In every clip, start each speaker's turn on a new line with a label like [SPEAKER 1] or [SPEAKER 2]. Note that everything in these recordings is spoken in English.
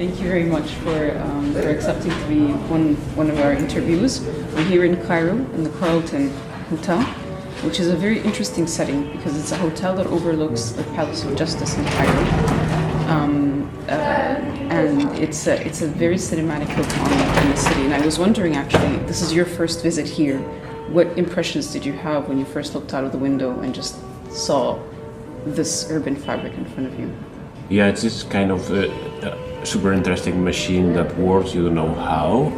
[SPEAKER 1] Thank you very much for accepting to be one of our interviews. We're here in Cairo, in the Carlton Hotel, which is a very interesting setting because it's a hotel that overlooks the Palace of Justice in Cairo. And it's a very cinematic look on the city. And I was wondering, actually, this is your first visit here. What impressions did you have when you first looked out of the window and just saw this urban fabric in front of you?
[SPEAKER 2] Yeah, it's this kind of super interesting machine that works, you don't know how,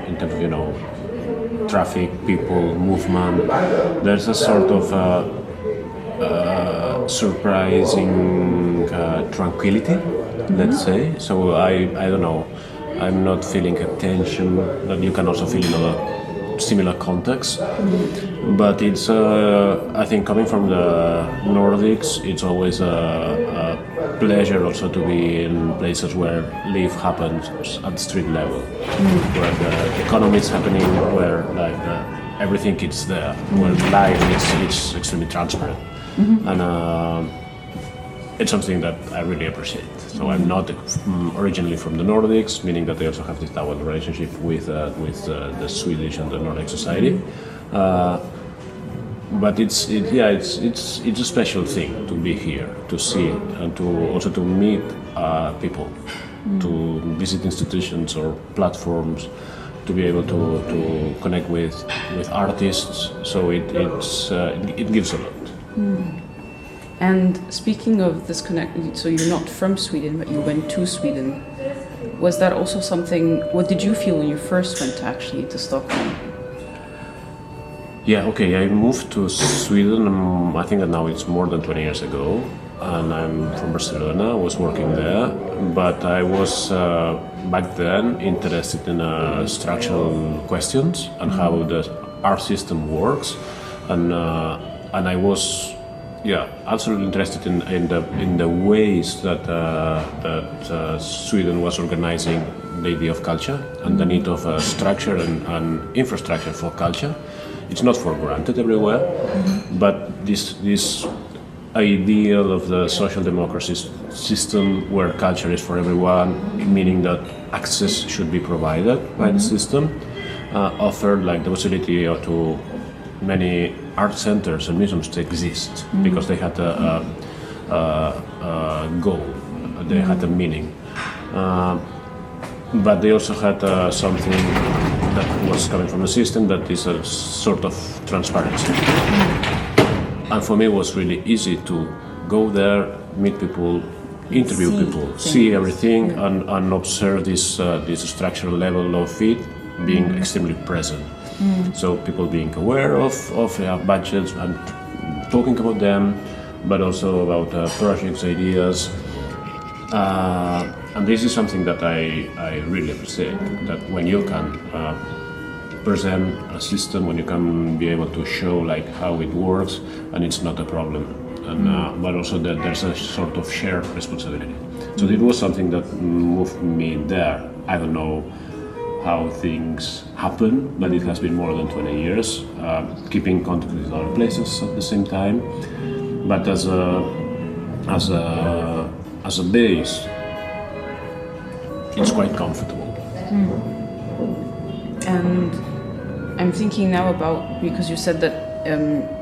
[SPEAKER 2] in terms of, traffic, people, movement. There's a sort of surprising tranquility, let's say. So I don't know, I'm not feeling a tension that you can also feel in a similar context. But it's, I think coming from the Nordics, it's always a pleasure also to be in places where life happens at street level, where the economy is happening, where everything is there, where life is extremely transparent. And it's something that I really appreciate. So I'm not originally from the Nordics, meaning that I also have this double relationship with the Swedish and the Nordic society. But it's a special thing to be here, to see, and to also to meet people, to visit institutions or platforms, to be able to connect with artists. So it gives a lot.
[SPEAKER 1] And speaking of this connect, so you're not from Sweden, but you went to Sweden. Was that also something? What did you feel when you first went to Stockholm?
[SPEAKER 2] Yeah, okay, I moved to Sweden, I think that now it's more than 20 years ago, and I'm from Barcelona. I was working there, but I was back then interested in structural questions and how the art system works, and I was absolutely interested in the ways that Sweden was organizing the idea of culture and the need of structure and infrastructure for culture. It's not for granted everywhere, but this ideal of the social democracy system where culture is for everyone, meaning that access should be provided by the system, offered the possibility to many art centers and museums to exist because they had a goal, they had a meaning, but they also had something that was coming from the system that is a sort of transparency. And for me it was really easy to go there, meet people, interview people, see everything and observe this structural level of it being extremely present. So people being aware of budgets and talking about them, but also about projects, ideas. And this is something that I really appreciate, that when you can present a system, when you can be able to show how it works, and it's not a problem, and but also that there's a sort of shared responsibility. So it was something that moved me there. I don't know how things happen, but it has been more than 20 years, keeping contact with other places at the same time, but as a base, it's quite comfortable.
[SPEAKER 1] And I'm thinking now about, because you said that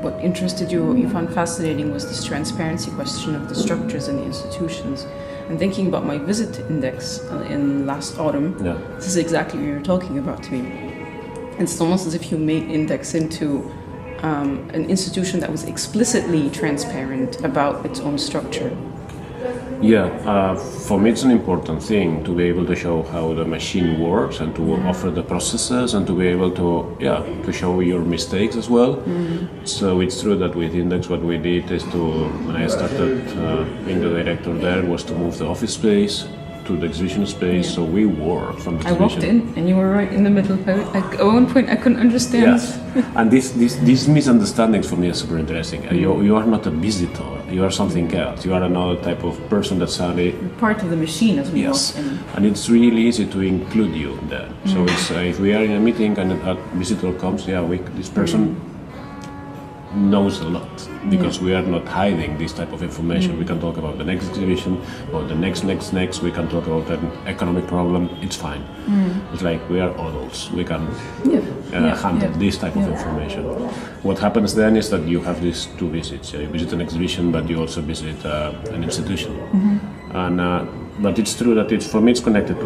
[SPEAKER 1] what interested you, what you found fascinating was this transparency question of the structures and the institutions. And thinking about my visit index in last autumn, this is exactly what you're talking about to me. It's almost as if you made index into an institution that was explicitly transparent about its own structure.
[SPEAKER 2] Yeah, for me it's an important thing to be able to show how the machine works and to offer the processes and to be able to show your mistakes as well. So it's true that with Index what we did is when I started being the director there, was to move the office space to the exhibition space, so we worked from the exhibition.
[SPEAKER 1] I walked in and you were right in the middle. At one point I couldn't understand.
[SPEAKER 2] Yes, and these misunderstandings for me are super interesting. You are not a visitor, you are something else. You are another type of person that's
[SPEAKER 1] part of the machine as we
[SPEAKER 2] walk in. And it's really easy to include you there. So it's, if we are in a meeting and a visitor comes, this person knows a lot, because we are not hiding this type of information. We can talk about the next exhibition or the next. We can talk about an economic problem. It's fine. It's like we are adults. We can handle this type of information. What happens then is that you have these two visits. You visit an exhibition, but you also visit an institution. And but it's true that for me it's connected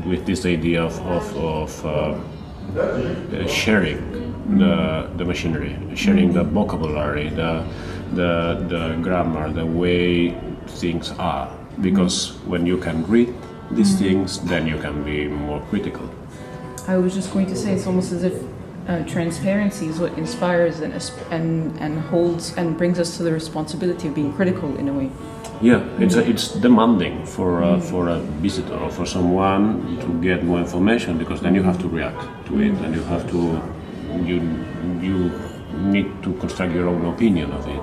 [SPEAKER 2] with this idea of sharing the machinery, sharing the vocabulary, the grammar, the way things are. Because when you can read these things, then you can be more critical.
[SPEAKER 1] I was just going to say, it's almost as if transparency is what inspires and holds and brings us to the responsibility of being critical in a way.
[SPEAKER 2] Yeah, it's demanding for a visitor or for someone to get more information, because then you have to react to it, and you need to construct your own opinion of it.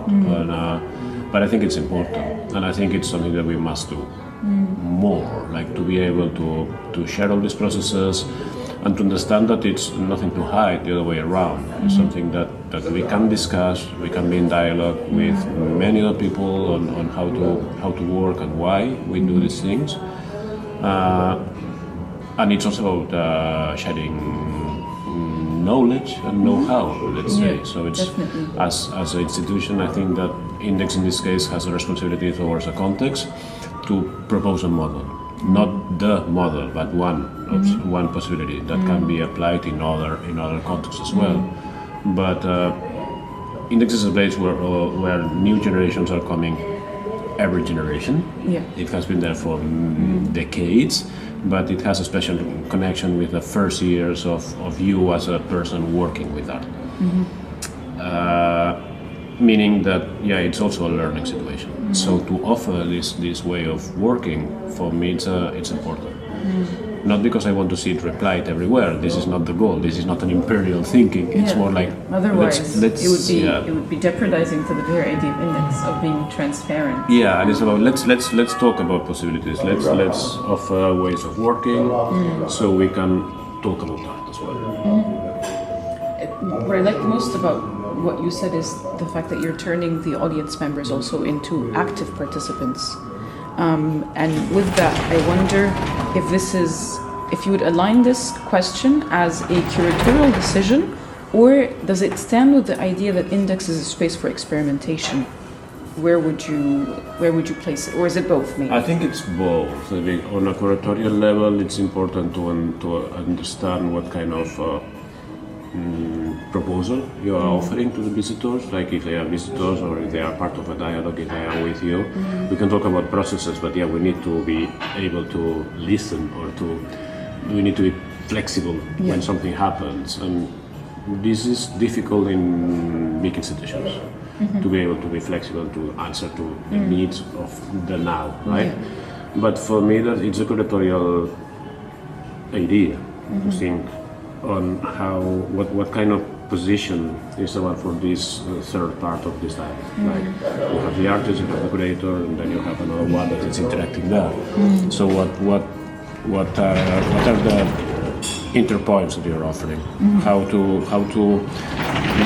[SPEAKER 2] But I think it's important, and I think it's something that we must do more, like to be able to share all these processes and to understand that it's nothing to hide, the other way around. It's something that we can discuss, we can be in dialogue with many other people on how to work and why we do these things. And it's also about sharing knowledge and know-how, let's say. So it's as an institution, I think that Index in this case has a responsibility towards a context to propose a model. Not the model, but one possibility that can be applied in other contexts as well. But Index is a place where new generations are coming every generation. It has been there for decades, but it has a special connection with the first years of you as a person working with that. Meaning that, it's also a learning situation. So to offer this way of working, for me, it's important. Not because I want to see it replied everywhere. This is not the goal. This is not an imperial thinking. It's more like,
[SPEAKER 1] otherwise it would be jeopardizing to the very idea of Index of being transparent.
[SPEAKER 2] Yeah, and it's about let's talk about possibilities. Let's offer ways of working, so we can talk about that as well.
[SPEAKER 1] What I like most about what you said is the fact that you're turning the audience members also into active participants. And with that, I wonder if you would align this question as a curatorial decision, or does it stand with the idea that Index is a space for experimentation? Where would you place it, or is it both? Maybe?
[SPEAKER 2] I think it's both. On a curatorial level, it's important to understand what kind of proposal you are offering to the visitors, like if they are visitors or if they are part of a dialogue, if they are with you. We can talk about processes, but we need to be able to listen, or we need to be flexible when something happens, and this is difficult in big institutions, to be able to be flexible, to answer to the needs of the now, right? But for me, it's a curatorial idea to think on what kind of position is the one for this third part of this dialogue. Like you have the artist, you have the curator, and then you have another one that is interacting there. So what are the interpoints that you're offering? How to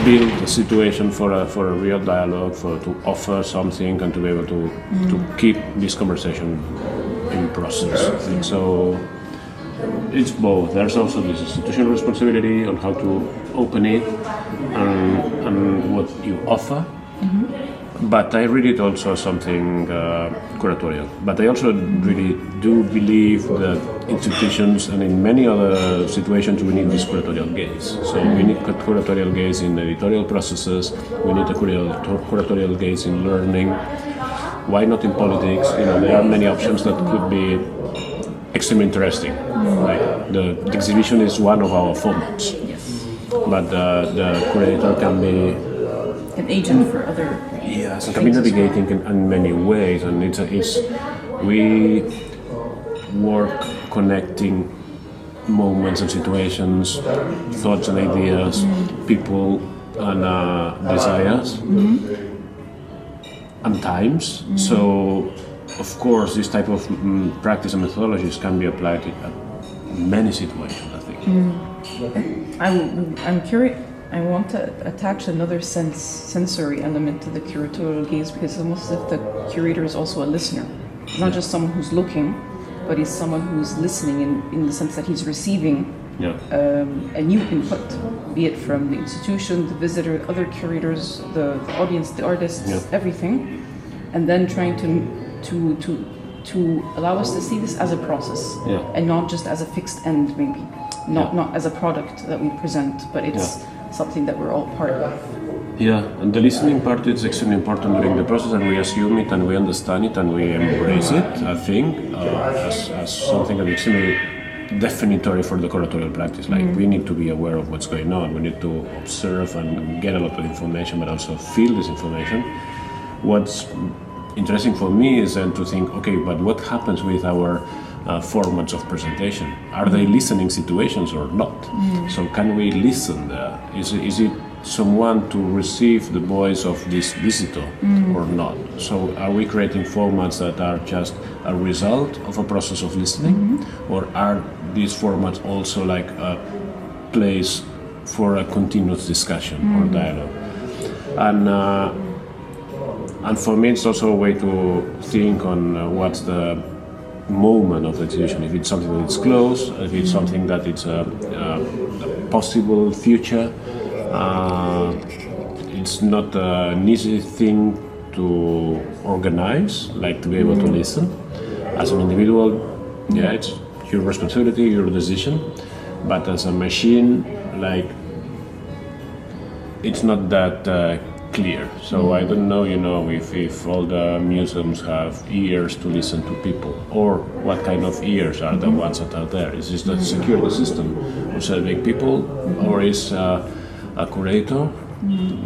[SPEAKER 2] build a situation for a real dialogue, to offer something, and to be able to keep this conversation in process. So it's both. There's also this institutional responsibility on how to open it and what you offer. But I read it also as something curatorial. But I also really do believe that institutions, and in many other situations, we need this curatorial gaze. So we need curatorial gaze in editorial processes. We need a curatorial gaze in learning. Why not in politics? There are many options that could be extremely interesting. Like the exhibition is one of our formats, but the curator can be
[SPEAKER 1] an agent for other.
[SPEAKER 2] It can be navigating in many ways, and we work connecting moments and situations, thoughts and ideas, people and desires, and times. So, of course, this type of practice and methodologies can be applied in many situations, I think.
[SPEAKER 1] I'm curious. I want to attach another sensory element to the curatorial gaze, because it's almost as if the curator is also a listener. He's not just someone who's looking, but he's someone who's listening in the sense that he's receiving a new input, be it from the institution, the visitor, other curators, the audience, the artists, everything, and then trying to allow us to see this as a process and not just as a fixed end, maybe not as a product that we present, but it's something that we're all part of.
[SPEAKER 2] Yeah, and the listening part is extremely important during the process, and we assume it and we understand it and we embrace it, I think, as something that is extremely definitory for the curatorial practice. Like, we need to be aware of what's going on, we need to observe and get a lot of information, but also feel this information. What's interesting for me is then to think, okay, but what happens with our formats of presentation? Are they listening situations or not? So can we listen there? Is it someone to receive the voice of this visitor or not? So are we creating formats that are just a result of a process of listening, or are these formats also like a place for a continuous discussion or dialogue? And for me, it's also a way to think on what's the moment of the exhibition. If it's something that is close, if it's something that it's a possible future. It's not an easy thing to organize, like to be able to listen. As an individual, it's your responsibility, your decision. But as a machine, like, it's not that clear. So I don't know, if all the museums have ears to listen to people, or what kind of ears are the ones that are there. Is this the security system observing people, or is a curator?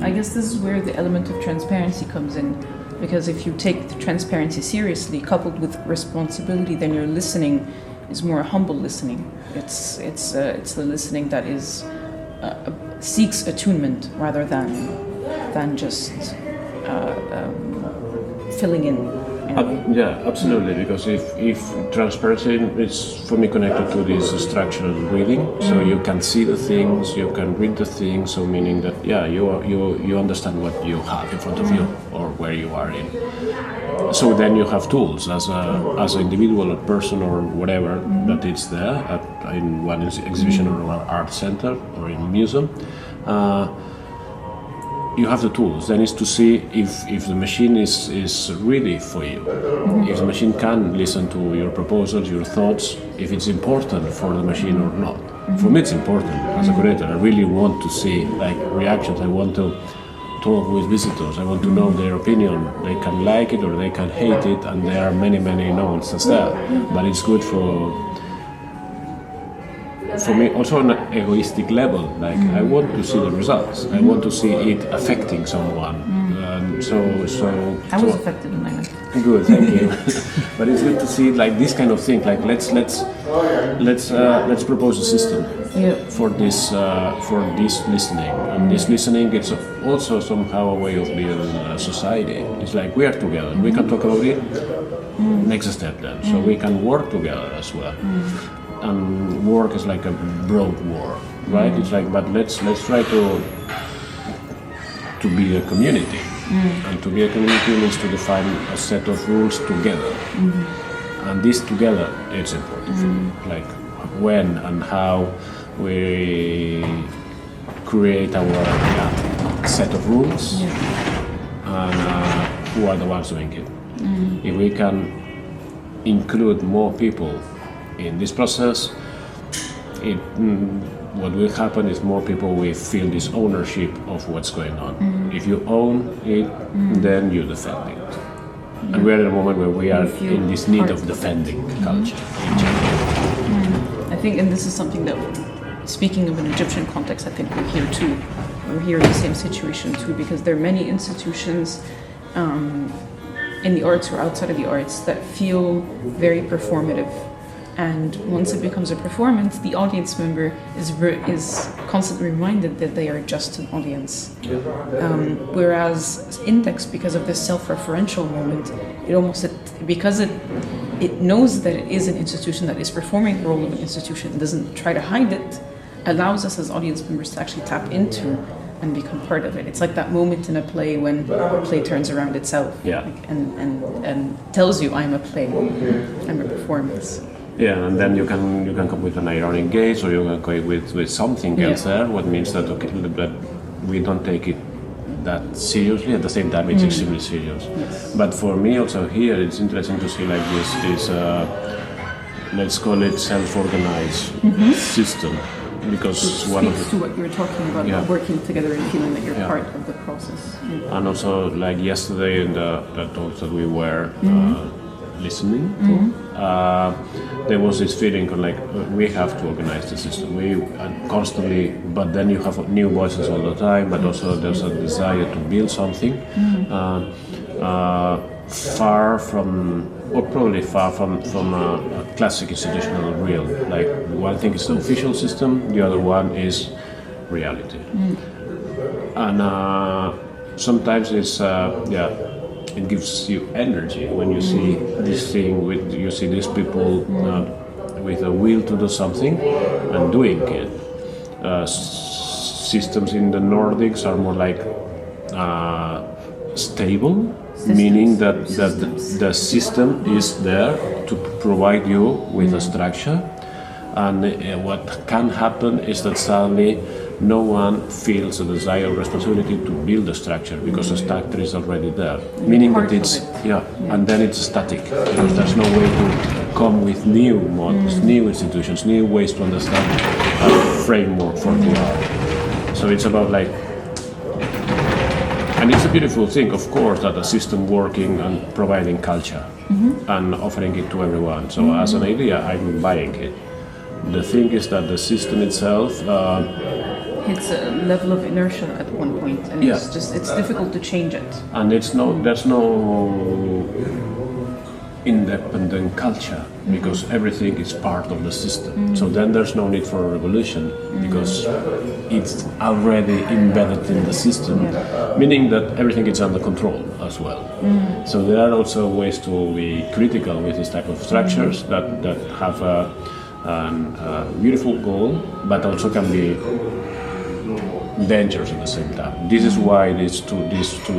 [SPEAKER 1] I guess this is where the element of transparency comes in, because if you take the transparency seriously, coupled with responsibility, then your listening is more humble listening. It's the listening that is seeks attunement rather than just filling in.
[SPEAKER 2] Yeah, absolutely. Because if transparency is for me connected to this structural reading, so you can see the things, you can read the things. So meaning that you understand what you have in front of you or where you are in. So then you have tools as an individual, a person, or whatever that is there in one exhibition or an art center or in a museum. You have the tools. Then is to see if the machine is ready for you. If the machine can listen to your proposals, your thoughts, if it's important for the machine or not. For me, it's important as a curator. I really want to see like reactions. I want to talk with visitors. I want to know their opinion. They can like it or they can hate it, and there are many nuances there. But it's good for me also on an egoistic level. Like I want to see the results. I want to see it affecting someone.
[SPEAKER 1] I was affected in that.
[SPEAKER 2] Good, thank you. But it's good to see like this kind of thing. Like let's propose a system for this listening. And this listening, it's also somehow a way of building a society. It's like we are together. We can talk about it. Next step then. So we can work together as well. And work is like a broad word, right? It's like, but let's try to be a community, and to be a community means to define a set of rules together, and this together it's important. Like when and how we create our set of rules, and who are the ones doing it. If we can include more people in this process, what will happen is more people will feel this ownership of what's going on. If you own it, then you defend it. And we are at a moment where we are in this need of defending culture in general.
[SPEAKER 1] I think, and this is something that, speaking of an Egyptian context, I think we're here too. We're here in the same situation too, because there are many institutions in the arts or outside of the arts that feel very performative. And once it becomes a performance, the audience member is constantly reminded that they are just an audience. Whereas Index, because of this self-referential moment, because it knows that it is an institution that is performing the role of an institution, it doesn't try to hide it, allows us as audience members to actually tap into and become part of it. It's like that moment in a play when a play turns around itself, and tells you, I'm a play, I'm a performance.
[SPEAKER 2] Yeah, and then you can come with an ironic gaze, or you can go with something else there. What means that that we don't take it that seriously. At the same time, it's extremely serious.
[SPEAKER 1] Yes.
[SPEAKER 2] But for me, also here, it's interesting to see like this let's call it self-organized system, because
[SPEAKER 1] Which speaks to what you were talking about working together and feeling that you're part of the process. Yeah.
[SPEAKER 2] And also, like yesterday in the talks that we were listening to, there was this feeling of like we have to organize the system. We constantly, but then you have new voices all the time. But also there's a desire to build something far from, or probably far from a classic institutional realm. Like one thing is the official system, the other one is reality, and sometimes it's it gives you energy when you see this thing, you see these people with a will to do something and doing it. Systems in the Nordics are more like stable, meaning that the system is there to provide you with a structure, and what can happen is that suddenly no one feels a desire or responsibility to build a structure because the structure is already there. Meaning that it's and then it's static because there's no way to come with new models, new institutions, new ways to understand a framework for the art. So it's about like, and it's a beautiful thing, of course, that a system working and providing culture and offering it to everyone. So as an idea, I'm buying it. The thing is that the system itself.
[SPEAKER 1] It's a level of inertia at one point, and it's difficult to change it.
[SPEAKER 2] And there's no independent culture because everything is part of the system. So then there's no need for a revolution because it's already embedded in the system, meaning that everything is under control as well. So there are also ways to be critical with this type of structures that have a beautiful goal, but also can be dangerous at the same time. This is why this to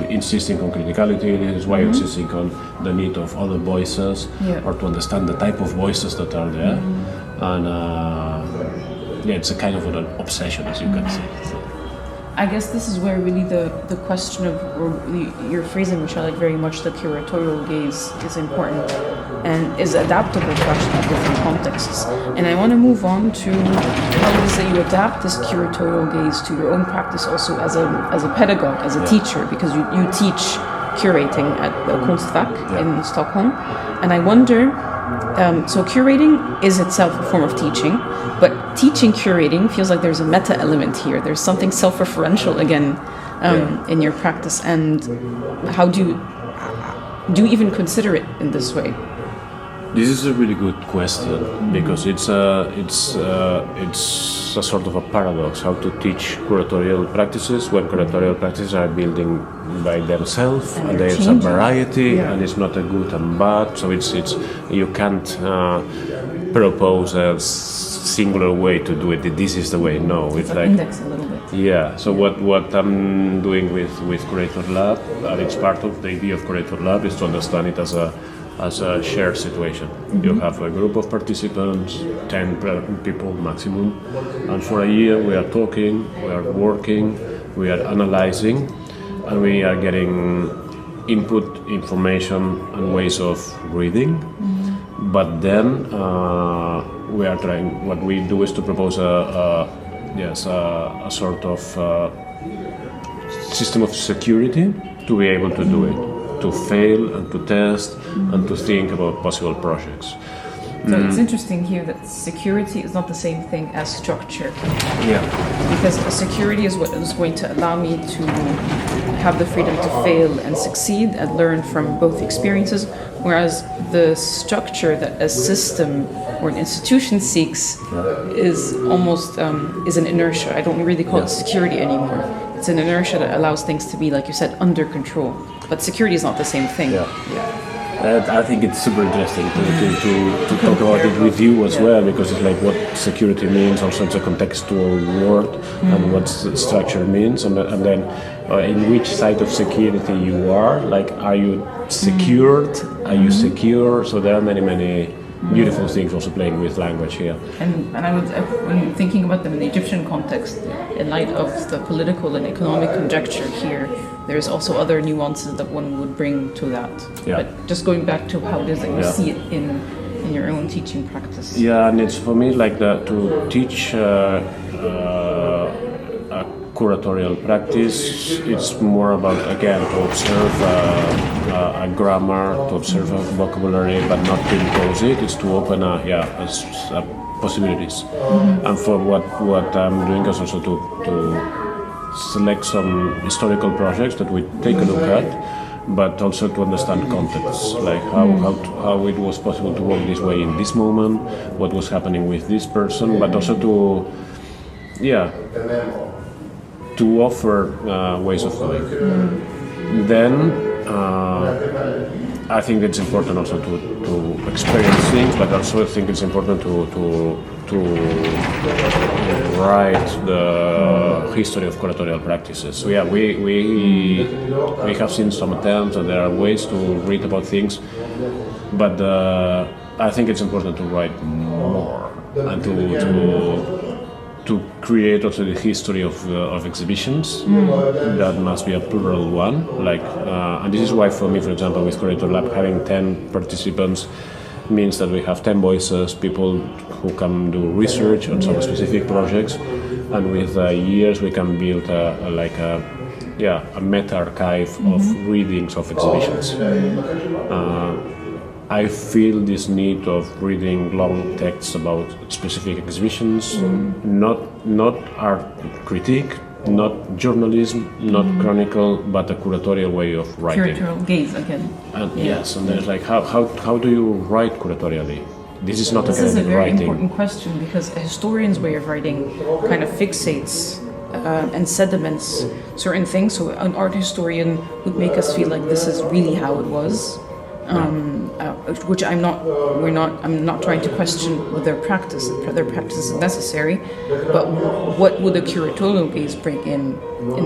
[SPEAKER 2] insisting on criticality. This is why insisting on the need of other voices, or to understand the type of voices that are there, and it's a kind of an obsession, as you can see. So.
[SPEAKER 1] I guess this is where really the question of, or your phrasing, which I like very much, the curatorial gaze, is important and is adaptable to actually different contexts. And I want to move on to how it is that you adapt this curatorial gaze to your own practice also as a pedagogue, as a teacher, because you teach curating at the Kunstfack in Stockholm. And I wonder, so curating is itself a form of teaching, but teaching curating feels like there's a meta element here. There's something self-referential again in your practice. And how do you even consider it in this way?
[SPEAKER 2] This is a really good question because it's a sort of a paradox how to teach curatorial practices when curatorial practices are building by themselves and there's a variety and it's not a good and bad. So it's you can't propose a singular way to do it. This is the way. No, it's like
[SPEAKER 1] index a little bit.
[SPEAKER 2] Yeah. So what I'm doing with Curator Lab, and it's part of the idea of Curator Lab, is to understand it as a shared situation. You have a group of participants, 10 people maximum, and for a year we are talking, we are working, we are analyzing, and we are getting input, information, and ways of reading. But then we are trying. What we do is to propose a sort of system of security to be able to do it, to fail and to test and to think about possible projects.
[SPEAKER 1] So it's interesting here that security is not the same thing as structure.
[SPEAKER 2] Yeah.
[SPEAKER 1] Because security is what is going to allow me to have the freedom to fail and succeed and learn from both experiences, whereas the structure that a system or an institution seeks is almost is an inertia. I don't really call it security anymore. It's an inertia that allows things to be, like you said, under control. But security is not the same thing.
[SPEAKER 2] I think it's super interesting to talk about it with you as well, because it's like what security means, also it's a contextual word, and what structure means, and then in which side of security you are. Like, are you secured? Are you secure? So there are many beautiful things also playing with language here.
[SPEAKER 1] And I would, when thinking about them in the Egyptian context, in light of the political and economic conjecture here, there's also other nuances that one would bring to that.
[SPEAKER 2] Yeah.
[SPEAKER 1] But just going back to how it is that you see it in your own teaching practice.
[SPEAKER 2] Yeah, and it's for me like to teach a curatorial practice. It's more about, again, to observe a grammar, to observe a vocabulary, but not to impose it. It's to open possibilities. And for what I'm doing is also to select some historical projects that we take a look at, but also to understand context, like how it was possible to work this way in this moment, what was happening with this person, but also to offer ways of doing. Then I think it's important also to experience things, but also I think it's important to write the history of curatorial practices. So yeah, we have seen some attempts, and there are ways to read about things, but I think it's important to write more and to create also the history of exhibitions. That must be a plural one. Like, and this is why for me, for example, with Curator Lab, having 10 participants means that we have 10 voices, people who can do research on some specific projects, and with years we can build a meta archive of readings of exhibitions. I feel this need of reading long texts about specific exhibitions, not art critique, not journalism, not chronicle, but a curatorial way of writing.
[SPEAKER 1] Curatorial gaze again.
[SPEAKER 2] And yes, and there's like how do you write curatorially? This is not
[SPEAKER 1] This is a very
[SPEAKER 2] writing.
[SPEAKER 1] important question, because a historian's way of writing kind of fixates and sediments certain things. So an art historian would make us feel like this is really how it was. Which I'm not trying to question with their practice. Their practice is necessary, but what would a curatorial gaze bring in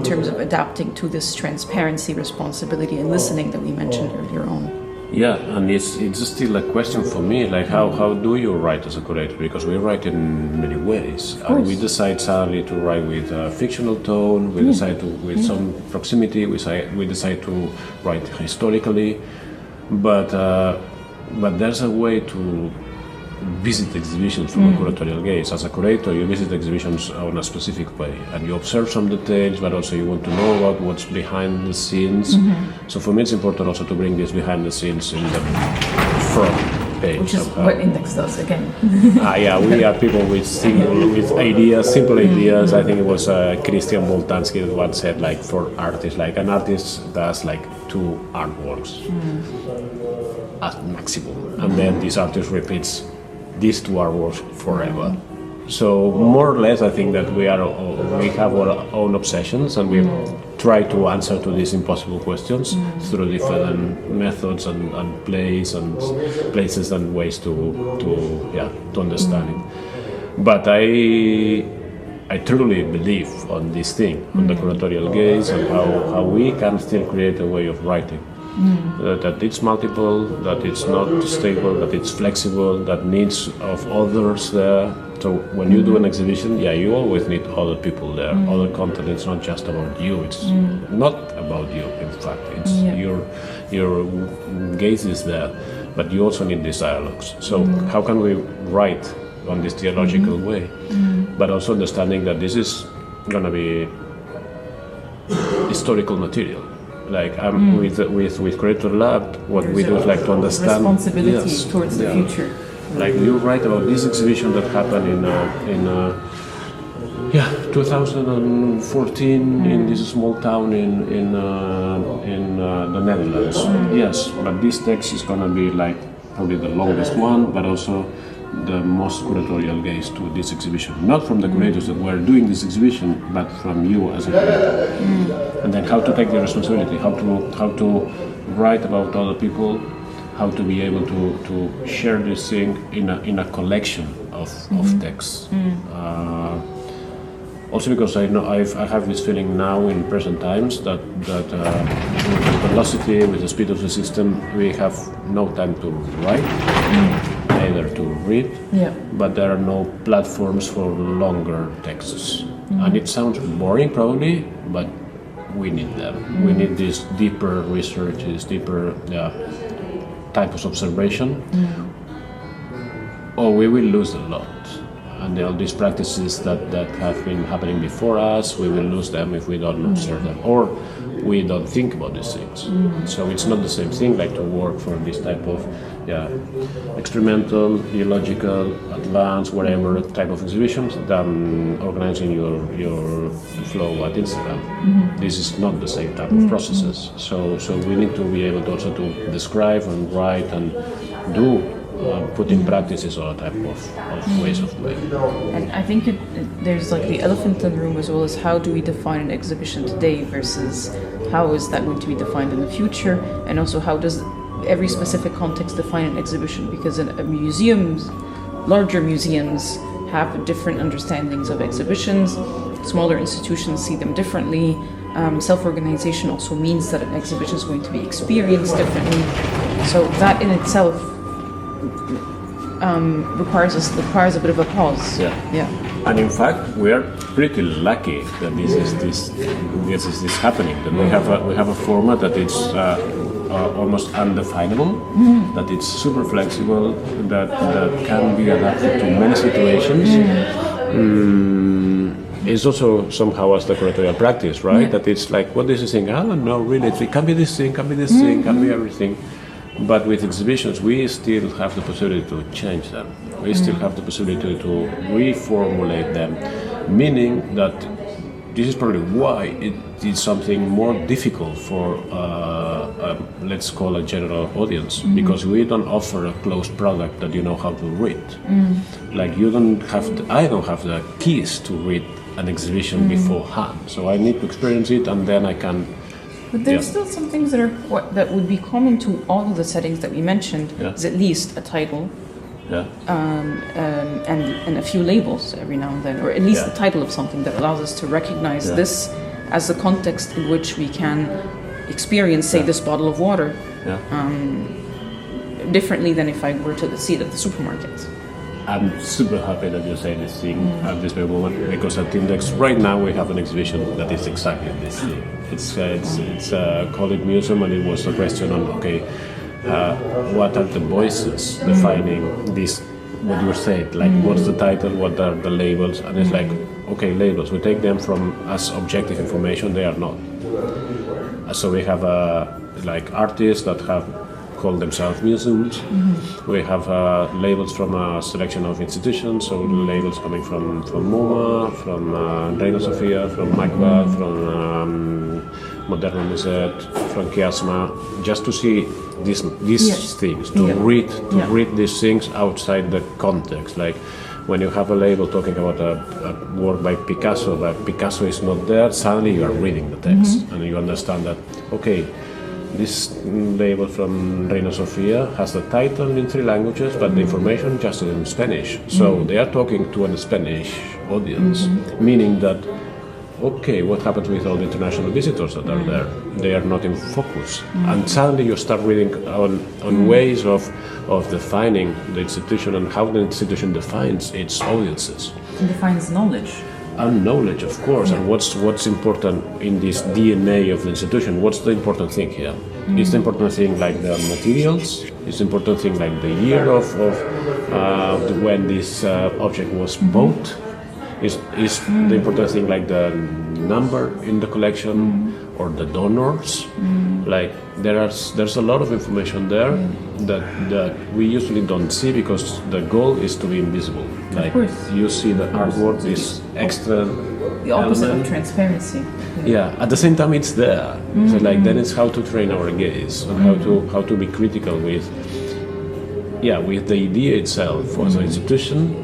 [SPEAKER 1] terms of adapting to this transparency, responsibility, and listening that we mentioned earlier on?
[SPEAKER 2] Yeah, and it's still a question for me, like how do you write as a curator? Because we write in many ways. And we decide suddenly to write with a fictional tone, we decide with some proximity, we decide to write historically, but there's a way to visit exhibitions from a curatorial gaze. As a curator, you visit exhibitions on a specific way, and you observe some details, but also you want to know about what's behind the scenes. So for me, it's important also to bring this behind the scenes in the front page.
[SPEAKER 1] Which is what Index does again.
[SPEAKER 2] We are people with ideas, simple ideas. I think it was Christian Boltanski that once said, like, for artists, like an artist does like 2 artworks at maximum, and then this artist repeats these 2 artworks forever. So more or less, I think that we have our own obsessions, and we try to answer to these impossible questions through different methods and places and ways to understand it. But I truly believe on this thing, on the curatorial gaze, and how we can still create a way of writing. That it's multiple, that it's not stable, that it's flexible, that needs of others there. So when you do an exhibition, you always need other people there, other content. It's not just about you. It's not about you. In fact, it's your gaze is there, but you also need these dialogues. So how can we write on this dialogical way, but also understanding that this is gonna be historical material. Like with Curator Lab, what we do is like to understand
[SPEAKER 1] responsibility towards the future.
[SPEAKER 2] Like you write about this exhibition that happened in 2014 in this small town in the Netherlands. Yes, but this text is gonna be like probably the longest one, but also the most curatorial gaze to this exhibition. Not from the curators that were doing this exhibition, but from you as a curator. And then how to take the responsibility, how to write about other people, how to be able to share this thing in a collection of texts. Also because I know I have this feeling now in present times that with the velocity, with the speed of the system, we have no time to write, either to read, but there are no platforms for longer texts. And it sounds boring probably, but we need them. We need these deeper researches, deeper types of observation, or we will lose a lot. And all these practices that have been happening before us, we will lose them if we don't observe them, or we don't think about these things. So it's not the same thing like to work for this type of experimental, geological, advanced, whatever type of exhibitions than organizing your flow at Instagram. This is not the same type of processes. So we need to be able to also to describe and write and do put in practices all type of ways of doing.
[SPEAKER 1] And I think there's like the elephant in the room, as well as how do we define an exhibition today versus how is that going to be defined in the future, and also how does every specific context define an exhibition, because larger museums have different understandings of exhibitions, smaller institutions see them differently. Self-organization also means that an exhibition is going to be experienced differently. So that in itself requires a bit of a pause.
[SPEAKER 2] And in fact, we are pretty lucky that this is happening. That we have a format that is almost undefinable, that it's super flexible, that can be adapted to many situations. It's also somehow as the curatorial practice, right? That it's like, what is this thing? No, really, it can be this thing, can be this thing, can be everything. But with exhibitions, we still have the possibility to change them. We still have the possibility to reformulate them, meaning that this is probably why it is something more difficult for, let's call a general audience, because we don't offer a closed product that you know how to read. Like I don't have the keys to read an exhibition beforehand, so I need to experience it and then I can.
[SPEAKER 1] But there's still some things that would be common to all of the settings that we mentioned. Is at least a title, and a few labels every now and then, or at least the title of something that allows us to recognize this as the context in which we can experience, say, this bottle of water, differently than if I were to see it at the supermarket.
[SPEAKER 2] I'm super happy that you say this thing at this very moment, because at Index right now we have an exhibition that is exactly this thing. It's a college museum, and it was a question on what are the voices defining this? What you were saying, like what's the title, what are the labels, and it's like labels. We take them from as objective information. They are not. So we have artists that have called themselves museums. We have labels from a selection of institutions, so labels coming from MoMA, from Reina Sofia, from Macbeth, from Moderna Musette, from Chiasma, just to see these things, to read these things outside the context. Like when you have a label talking about a work by Picasso, but Picasso is not there, suddenly you are reading the text and you understand that, this label from Reina Sofia has the title in 3 languages, but the information just in Spanish. So they are talking to a Spanish audience, meaning that, what happens with all the international visitors that are there? They are not in focus. And suddenly you start reading on ways of defining the institution and how the institution defines its audiences.
[SPEAKER 1] It defines knowledge.
[SPEAKER 2] And knowledge, of course, and what's important in this DNA of the institution. What's the important thing here? Is the important thing like the materials? Is the important thing like the year of when this object was bought? Is the important thing like the number in the collection or the donors? Like there's a lot of information there that we usually don't see because the goal is to be invisible. Like you see the artwork, this extra
[SPEAKER 1] the opposite of transparency.
[SPEAKER 2] At the same time it's there. So like then it's how to train our gaze and how to be critical with the idea itself as an institution.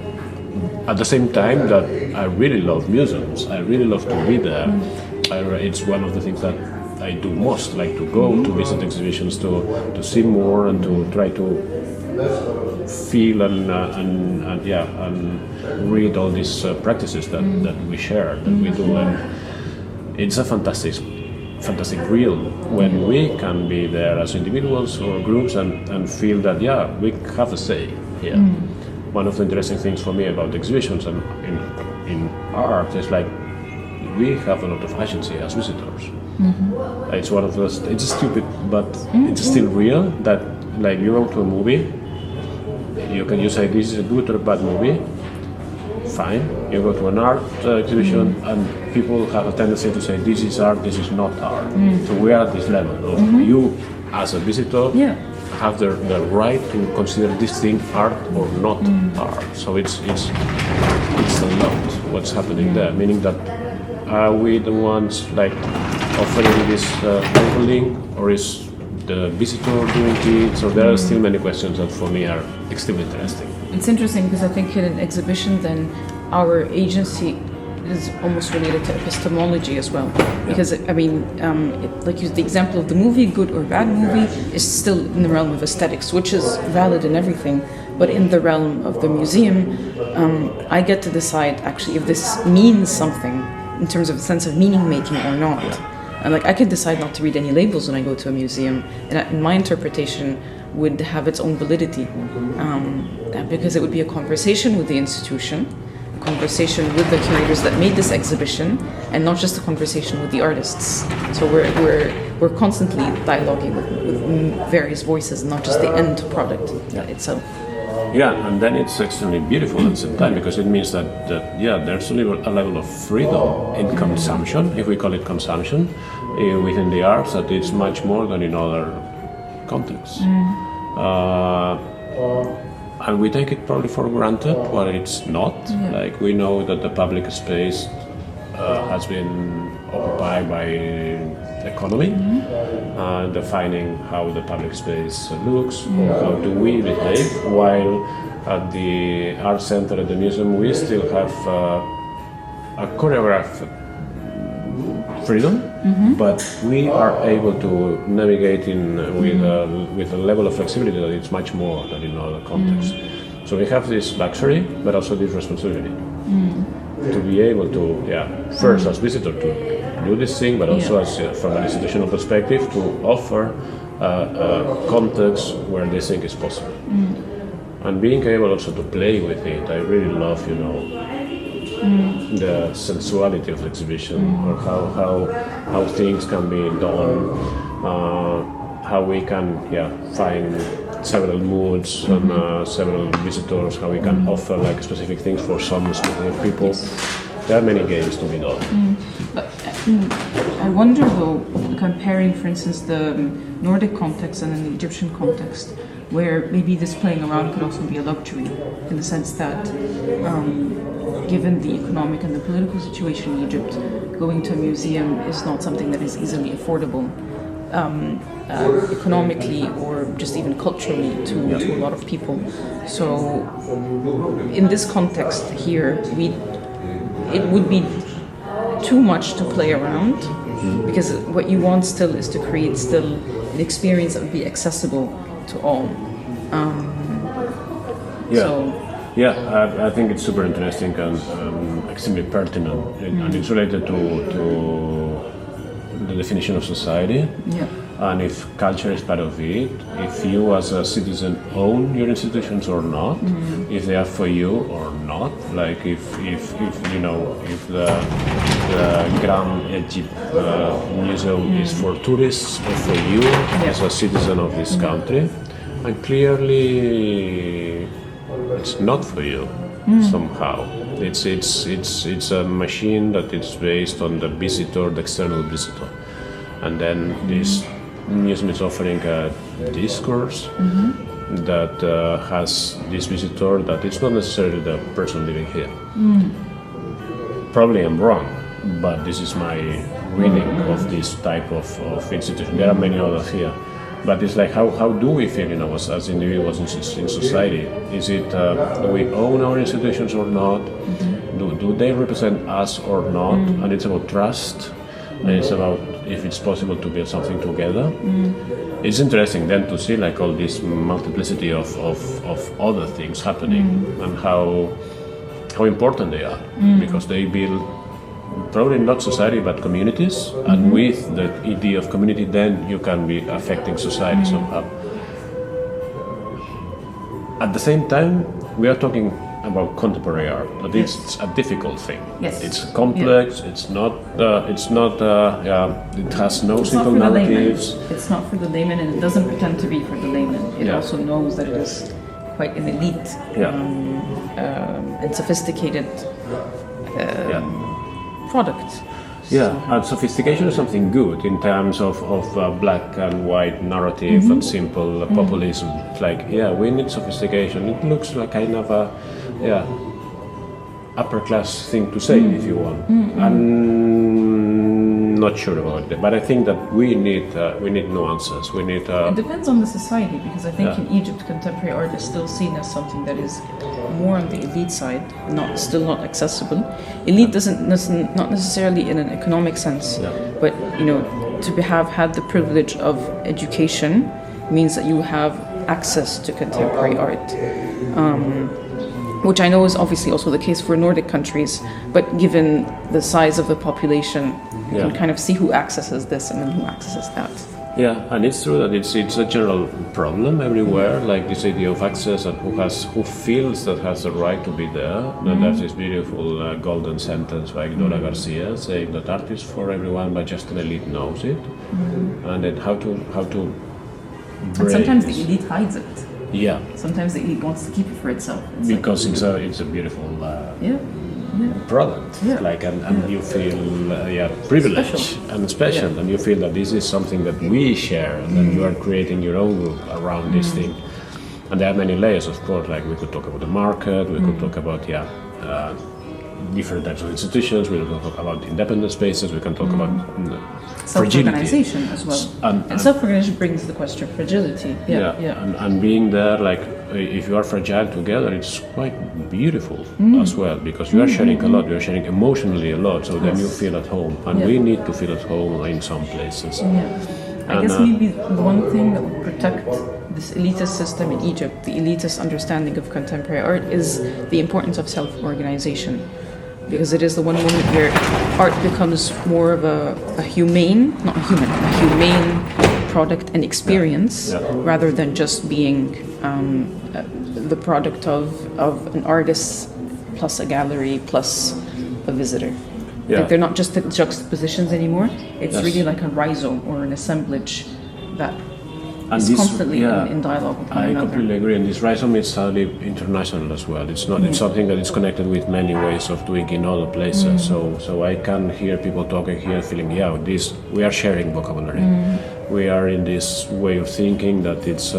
[SPEAKER 2] At the same time that I really love museums, I really love to be there. It's one of the things that I do most, like to go to visit exhibitions, to see more, and to try to feel and read all these practices that we share, that we do, and it's a fantastic reel when we can be there as individuals or groups and feel that we have a say here. One of the interesting things for me about exhibitions and in art is like we have a lot of agency as visitors. It's one of those. It's stupid, but it's still real. That like you go to a movie, you say this is a good or bad movie. Fine. You go to an art exhibition, and people have a tendency to say this is art, this is not art. So we are at this level of you as a visitor have the right to consider this thing art or not art. So it's a lot what's happening there, meaning that are we the ones like offering this labeling, or is the visitor doing it? So there are still many questions that for me are extremely interesting.
[SPEAKER 1] It's interesting because I think in an exhibition then our agency is almost related to epistemology as well. Because I mean, like the example of the movie, good or bad movie, is still in the realm of aesthetics, which is valid in everything. But in the realm of the museum, I get to decide actually if this means something in terms of a sense of meaning making or not. And like I can decide not to read any labels when I go to a museum, and my interpretation would have its own validity, because it would be a conversation with the institution, a conversation with the curators that made this exhibition, and not just a conversation with the artists. So we're constantly dialoguing with various voices, not just the end product itself.
[SPEAKER 2] Yeah, and then it's extremely beautiful at the same time, because it means that there's a level of freedom in consumption, if we call it consumption, within the arts, that it's much more than in other contexts. And we take it probably for granted, but it's not. Like we know that the public space has been occupied by economy, defining how the public space looks, or how do we behave, while at the art center at the museum we still have a choreographed freedom, but we are able to navigate with a level of flexibility that it's much more than in other contexts. So we have this luxury, but also this responsibility to be able to, first as visitor to do this thing, but also as from an institutional perspective to offer a context where this thing is possible. And being able also to play with it. I really love, the sensuality of the exhibition, or how things can be done, how we can find several moods and several visitors, how we can offer like specific things for some specific people. There are many games to be done.
[SPEAKER 1] But I wonder though, comparing for instance the Nordic context and then the Egyptian context, where maybe this playing around could also be a luxury, in the sense that given the economic and the political situation in Egypt, going to a museum is not something that is easily affordable economically or just even culturally to a lot of people. So in this context here, it would be too much to play around, because what you want still is to create still an experience that would be accessible to all. I think it's super interesting and extremely pertinent, and it's related to the definition of society. And if culture is part of it, if you as a citizen own your institutions or not, if they are for you or not, like if the Grand Egypt Museum is for tourists or for you as a citizen of this country, and clearly it's not for you somehow. It's a machine that is based on the visitor, the external visitor, and then this museum is offering a discourse that has this visitor that it's not necessarily the person living here. Probably I'm wrong, but this is my reading of this type of institution. There are many others here, but it's like how do we feel, as individuals in society? Is it do we own our institutions or not? Do they represent us or not? And it's about trust, and it's about
[SPEAKER 2] if it's possible to build something together. It's interesting then to see like all this multiplicity of other things happening and how important they are, because they build probably not society but communities, and with the idea of community then you can be affecting society somehow. At the same time, we are talking about contemporary art, but it's a difficult thing.
[SPEAKER 1] Yes.
[SPEAKER 2] It's complex. Yeah. It has no simple narratives.
[SPEAKER 1] It's not for the layman, and it doesn't pretend to be for the layman. It also knows that it is quite an elite and sophisticated product.
[SPEAKER 2] And sophistication is something good in terms of black and white narrative and simple populism. It's like, we need sophistication. It looks like kind of a upper class thing to say, if you want. I'm not sure about it, but I think that we need nuances. We need.
[SPEAKER 1] It depends on the society, because I think in Egypt, contemporary art is still seen as something that is more on the elite side, still not accessible. Elite not necessarily in an economic sense, but to have had the privilege of education means that you have access to contemporary art. Which I know is obviously also the case for Nordic countries, but given the size of the population, you can kind of see who accesses this and then who accesses that.
[SPEAKER 2] Yeah, and it's true that it's a general problem everywhere, like this idea of access and who feels that has the right to be there. And there's this beautiful golden sentence by Dora Garcia saying that art is for everyone, but just an elite knows it, and then how to.
[SPEAKER 1] And sometimes the elite hides it.
[SPEAKER 2] Yeah.
[SPEAKER 1] Sometimes the elite wants to keep it for itself.
[SPEAKER 2] Because it's a beautiful product.
[SPEAKER 1] Yeah.
[SPEAKER 2] Like and you feel privileged and special, and you feel that this is something that we share, and then you are creating your own group around this thing. And there are many layers, of course. Like we could talk about the market, we could talk about different types of institutions. We can talk about independent spaces. We can talk about
[SPEAKER 1] self-organization as well. And self-organization brings the question of fragility.
[SPEAKER 2] And being there, like if you are fragile together, it's quite beautiful as well, because you are sharing a lot. You are sharing emotionally a lot. So then you feel at home, and we need to feel at home in some places.
[SPEAKER 1] I guess maybe the one thing that would protect this elitist system in Egypt, the elitist understanding of contemporary art, is the importance of self-organization. Because it is the one moment where art becomes more of a humane product and experience, rather than just being the product of an artist plus a gallery plus a visitor. Like they're not just the juxtapositions anymore. It's really like a rhizome or an assemblage that is constantly in dialogue with one another. I
[SPEAKER 2] completely agree, and this rhizome is totally international as well. It's not. It's something that is connected with many ways of doing in other places. So I can hear people talking here, feeling this. We are sharing vocabulary. We are in this way of thinking that it's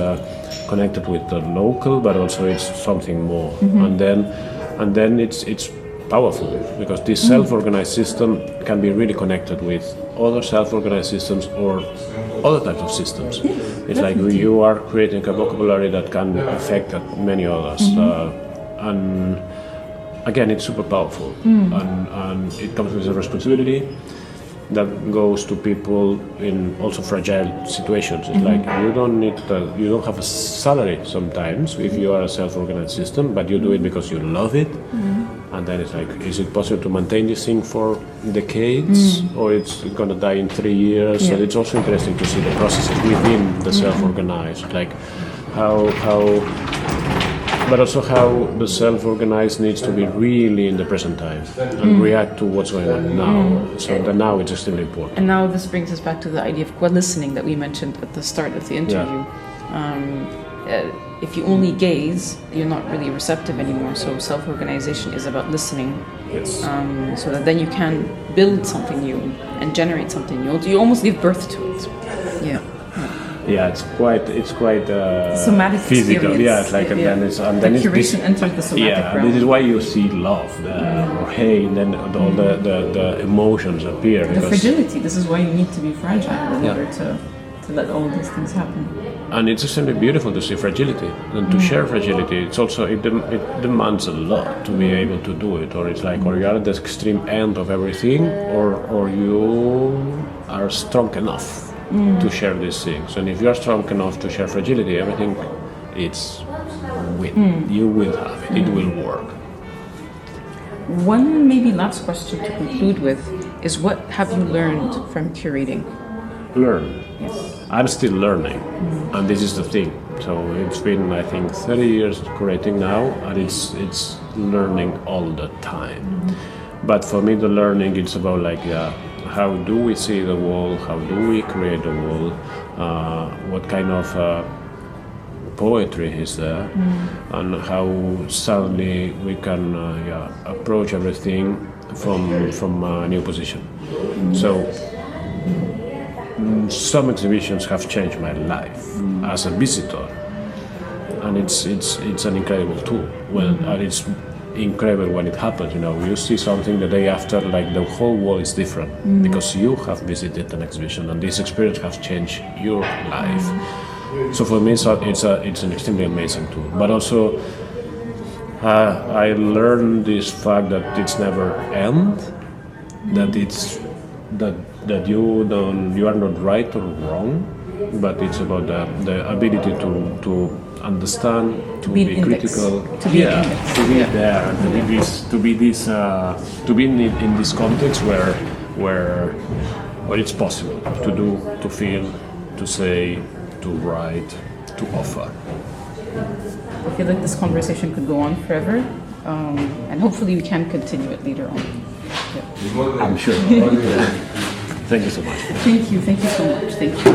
[SPEAKER 2] connected with the local, but also it's something more. And then it's powerful, because this self-organized system can be really connected with other self-organized systems or other types of systems. It's like you are creating a vocabulary that can affect many others. And again, it's super powerful. And it comes with a responsibility that goes to people in also fragile situations. It's like you don't have a salary sometimes if you are a self-organized system, but you do it because you love it. And then it's like, is it possible to maintain this thing for decades, or it's going to die in 3 years? So it's also interesting to see the processes within the self-organized, like but also how the self-organized needs to be really in the present time and react to what's going on now. So the now is extremely important.
[SPEAKER 1] And now this brings us back to the idea of listening that we mentioned at the start of the interview. If you only gaze, you're not really receptive anymore. So self-organization is about listening.
[SPEAKER 2] Yes.
[SPEAKER 1] So that then you can build something new and generate something new. You almost give birth to it.
[SPEAKER 2] Yeah, it's quite
[SPEAKER 1] somatic
[SPEAKER 2] physical.
[SPEAKER 1] Experience.
[SPEAKER 2] Yeah, it's like and then
[SPEAKER 1] the curation enters the somatic realm.
[SPEAKER 2] This is why you see love or hate, and then all the emotions appear.
[SPEAKER 1] The fragility. This is why you need to be fragile in order to let all these things happen.
[SPEAKER 2] And it's extremely beautiful to see fragility and to share fragility. It's also it demands a lot to be able to do it, or it's like, or you're at the extreme end of everything, or you are strong enough to share these things. And if you are strong enough to share fragility, everything it's win. You will have it. It will work.
[SPEAKER 1] One maybe last question to conclude with is, what have you learned from curating?
[SPEAKER 2] Learn.
[SPEAKER 1] Yes.
[SPEAKER 2] I'm still learning, and this is the thing. So it's been, I think, 30 years curating now, and it's learning all the time. But for me, the learning it's about like, how do we see the world? How do we create the world? What kind of poetry is there, and how suddenly we can approach everything from a new position. So some exhibitions have changed my life as a visitor, and it's an incredible tool. Well, and it's incredible when it happens. You know, you see something the day after, like the whole world is different because you have visited an exhibition, and this experience has changed your life. So for me, it's an extremely amazing tool. But also, I learned this fact that it's never end. That it's that you are not right or wrong, but it's about the ability to understand, to be critical,
[SPEAKER 1] to be
[SPEAKER 2] there, to be in this context where it's possible to do, to feel, to say, to write, to offer.
[SPEAKER 1] I feel like this conversation could go on forever, and hopefully we can continue it later on. Yeah.
[SPEAKER 2] I'm sure. Thank you so much.
[SPEAKER 1] Thank you so much. Thank you.